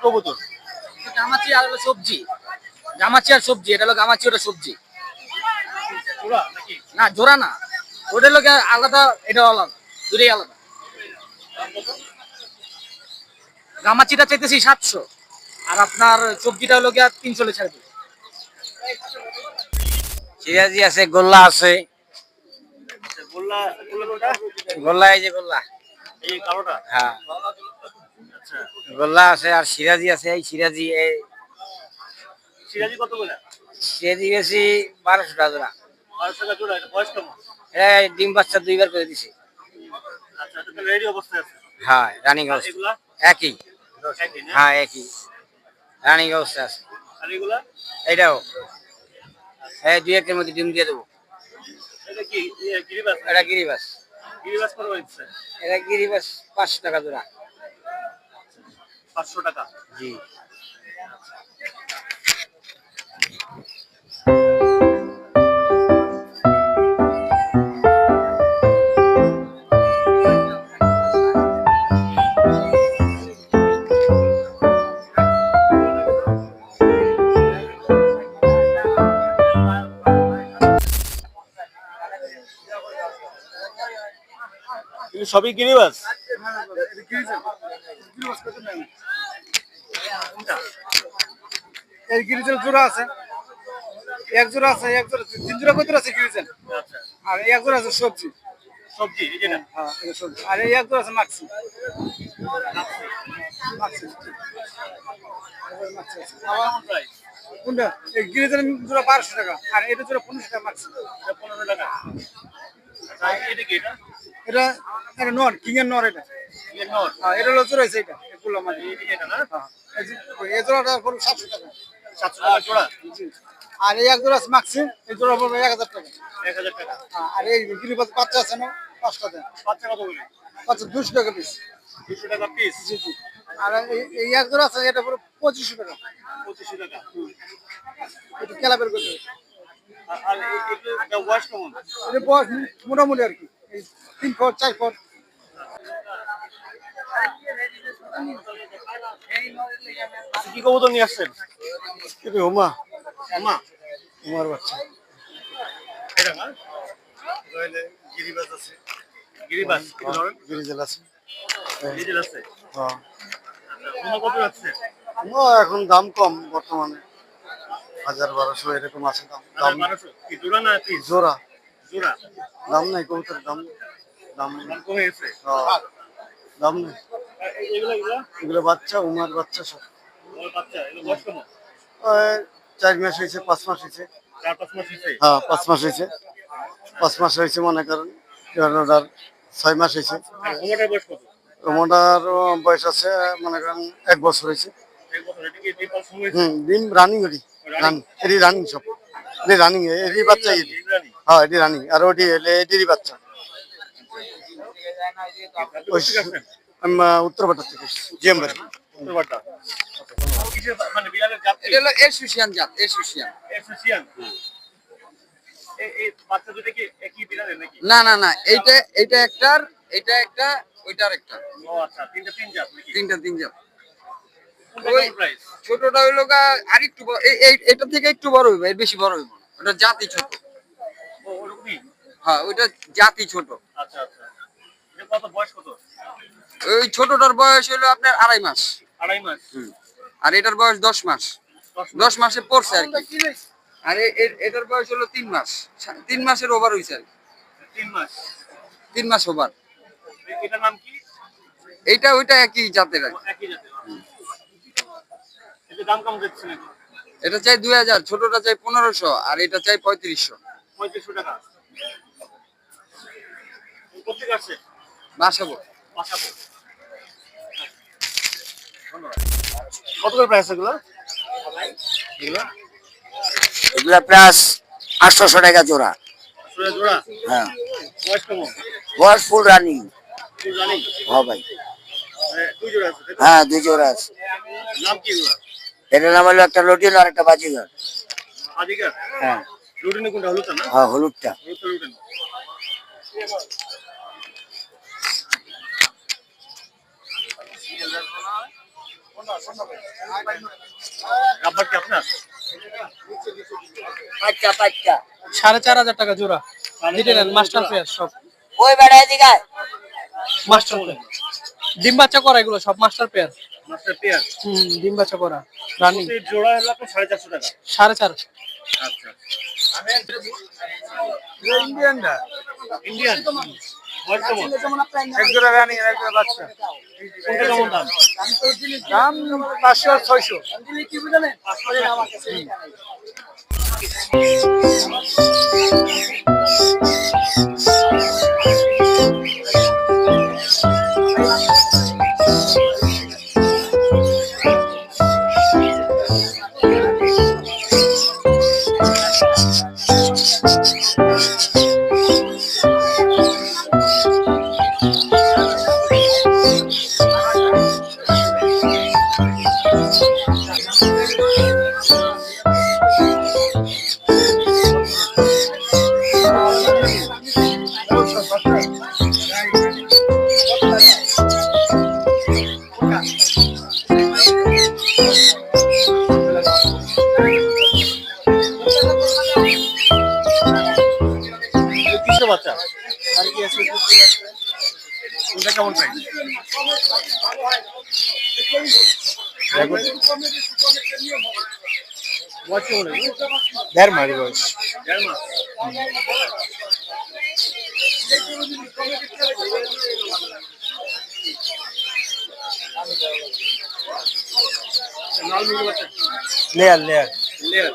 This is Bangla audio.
কবুতর? গামাচি আর হলো সবজি। গামাচি আর সবজি, এটা হলো গামাচি, ওটা সবজি। জোড়া নাকি? না জোড়া না, ওটা হলো আলাদা, এটা আলাদা, দুটোই আলাদা। গামাচিটা চাইতেছি 700, আর আপনার সবজিটা হলো 300 ছাড় দিই। সিরাজি আছে, গোল্লা আছে। গোল্লা গোল্লা কোনটা? গোল্লা, এই যে গোল্লা, এই কালোটা? হ্যাঁ আচ্ছা, গোল্লা আছে। আর সিরাজি আছে, এই সিরাজি, এই সিরাজি কত করে? সিরাজি বেশি 1200 টাকা জোড়া। 1200 টাকা জোড়া। এটা বয়স কেমন? এটা ডিম বাচ্চা 2বার করে দিছে। আচ্ছা, এটা রেডি অবস্থায় আছে। হ্যাঁ রানিং অবস্থা। এগুলা একই, একই না? হ্যাঁ একই রানিং অবস্থা আছে। আর এগুলা? এটাও এই 2-1 মধ্যে ডিম দিয়ে দেবো। এটা কি গিরিবাস? এটা গিরিবাস। গিরিবাস কত হচ্ছে? এটা গিরিবাস 500 টাকা জোড়া। 500 টাকা। জি। এগুলো সবই গিরিবাস? এই গিরিজেল জোড়া আছে, এক জোড়া আছে, এক জোড়া 3 জোড়া কত আছে গিরিজেল। আচ্ছা, আর এক জোড়া আছে সবজি। সবজি এই যেটা? হ্যাঁ এটা সবজি। আর এই এক জোড়া আছে মাক্সি। মাক্সি মাক্সি আছে। কেমন প্রাইস? কোনটা? এই গিরিজেল জোড়া 1200 টাকা, আর এটা জোড়া 1500 টাকা মাক্সি। এটা 15 টাকা। আচ্ছা, এটা কি এটা? এটা এটা নর, কিং এর নর এটা। এটা নর? হ্যাঁ এটা হলো জোড়া আছে, এটা এগুলো মানে। এটা না? হ্যাঁ এই জোড়াটা পড়বে 700 টাকা। 700 টাকা জোড়া? জি। আর এই এক জোড়া আছে মাক্সি, এই জোড়া পড়বে 1000 টাকা। 1000 টাকা। হ্যাঁ, আর এই গিরিবাজ বাচ্চা আছে না, 5টা দেন। বাচ্চা কত করে? আচ্ছা 200 টাকা পিস। 200 টাকা পিস? জি জি। আর এই এক জোড়া আছে, এটা পুরো 2500 টাকা। 2500 টাকা। এটা ক্যালাবের করে। আর এগুলো বয়স কেমন? এটা বয়স মোটামুটি আর কি, এই 3 ফুট 4 ফুট। কি কবুতর নিয়ে আসছেন? এটা হুমা, মা হুমার বাচ্চা। এটা না? গিরিবাজ আছে, গিরিবাস কি ধরেন? গিরিজেল আছে। ডিজেল আছে? হ্যাঁ মা কত আছে? ও এখন দাম কম বর্তমানে, 1000-1200 এরকম আছে দাম। দাম 1200 কি জোড়া না পিস? জোড়া, জোড়া। দাম নাই কবুতরের দাম, দাম নেই। দাম কমে গেছে? হ্যাঁ, দাম নেই। এগুলো এগুলো এগুলো বাচ্চা, উমার বাচ্চা সব। ওর বাচ্চা এগুলো বয়স কেমন? 4 মাস হয়েছে, 5 মাস হয়েছে। 4-5 মাস হয়েছে? হ্যাঁ 5 মাস হয়েছে, 5 মাস হয়েছে মনে করেন। ওটার 6 মাস হয়েছে। আর ওটার বয়স কত? ওটার বয়স আছে মনে করেন 1 বছর হয়েছে। এক বছর। এটা কি ডিপাল সময়? ডিম রানিং, ওটি রানিং, এটি রানিং সব, এটি রানিং, এটি বাচ্চা এটি। ইংরানি? হ্যাঁ এটি রানিং, আর ওটি এটিরই বাচ্চা। ওই উত্তরপাড়া থেকে জিএমবাড়ি। উত্তরপাড়া। কিসের মানে বিড়ালের জাত কি? এটা হলো এরশুশিয়ান জাত, এরশুশিয়ান। এসোসিয়ান? এই বাচ্চা দুটো কি একই বিড়ালের নাকি? না না না, এইটা একটার, এটা একটা, ওইটার একটা। ও আচ্ছা, তিন জাত নাকি? তিন জাত। কোনটা ওই কেমন প্রাইস? ছোটটা হইলো আর একটু এটা থেকে একটু বড় হইবে, এর বেশি বড় হইব না। ওটা জাতি ছোট। ও ওরকমই? হ্যাঁ ওইটা জাতি ছোট। আচ্ছা আচ্ছা। এটা কত বয়স কত? ওই ছোটটার বয়স হলো আপনার 2.5 মাস। 2.5 মাস? আর এটার বয়স 10 মাস। 10 10 মাসে পড়ছে আর কি। আর এটার বয়স হলো 3 মাস। 3 মাসের ওভার হইছে আর কি। 3 মাস? 3 মাস ওভার। এটার নাম কি? এইটা ওইটা একই জাতের আর কি। একই জাতের? এটার দাম কেমন যাচ্ছে নাকি? এটা চাই 2000, ছোটটা চাই 1500, আর এটা চাই 3500। 3500 টাকা। কোথেকে আসছে? বাসাবো। বাসাবো। ধন্যবাদ। কত করে প্রাইস এগুলো? এগুলো এগুলা প্লাস 800 টাকা জোড়া। আসলে জোড়া? হ্যাঁ বয়স কেমন? বয়স ফুল রানিং। তুই জানি? হ্যাঁ ভাই, দুই জোড়া আছে? হ্যাঁ 2 জোড়া আছে। নাম কি এগুলো? এটার নাম হলো একটা লটিন আর একটা বাজিগার। আদিকার? হ্যাঁ রুটিনে কোনটা? হলুদটা না? হ্যাঁ হলুদটা। হলুদটা রুটিন। গাব্বার কি আপনার? 4,500 টাকা জোড়া। ডিটেল মাস্টার পেয়ার সব। ওই বেড়া এদিকে আয়। Master pair. ডিম বাচ্চা করা এগুলো সব মাস্টার পেয়ার। মাস্টার পেয়ার ডিম বাচ্চা করা রানিং এই জোড়া হলো আপনার 450 টাকা। 4.5 আচ্ছা ইন্ডিয়ান না ইন্ডিয়ান বয়স কেমন? এক জোড়া রানিং এক জোড়া বাচ্চা কোনটা কেমন দাম? দাম 500 আর 600 কিসের বাচ্চা? কোনটা কেমন প্রাইস? বয়স কেমন এগুলো? 1.5 মাস বয়স 1.5 মাস। লাল মুরগি বাচ্চা লেয়ার লেয়ার লেয়ার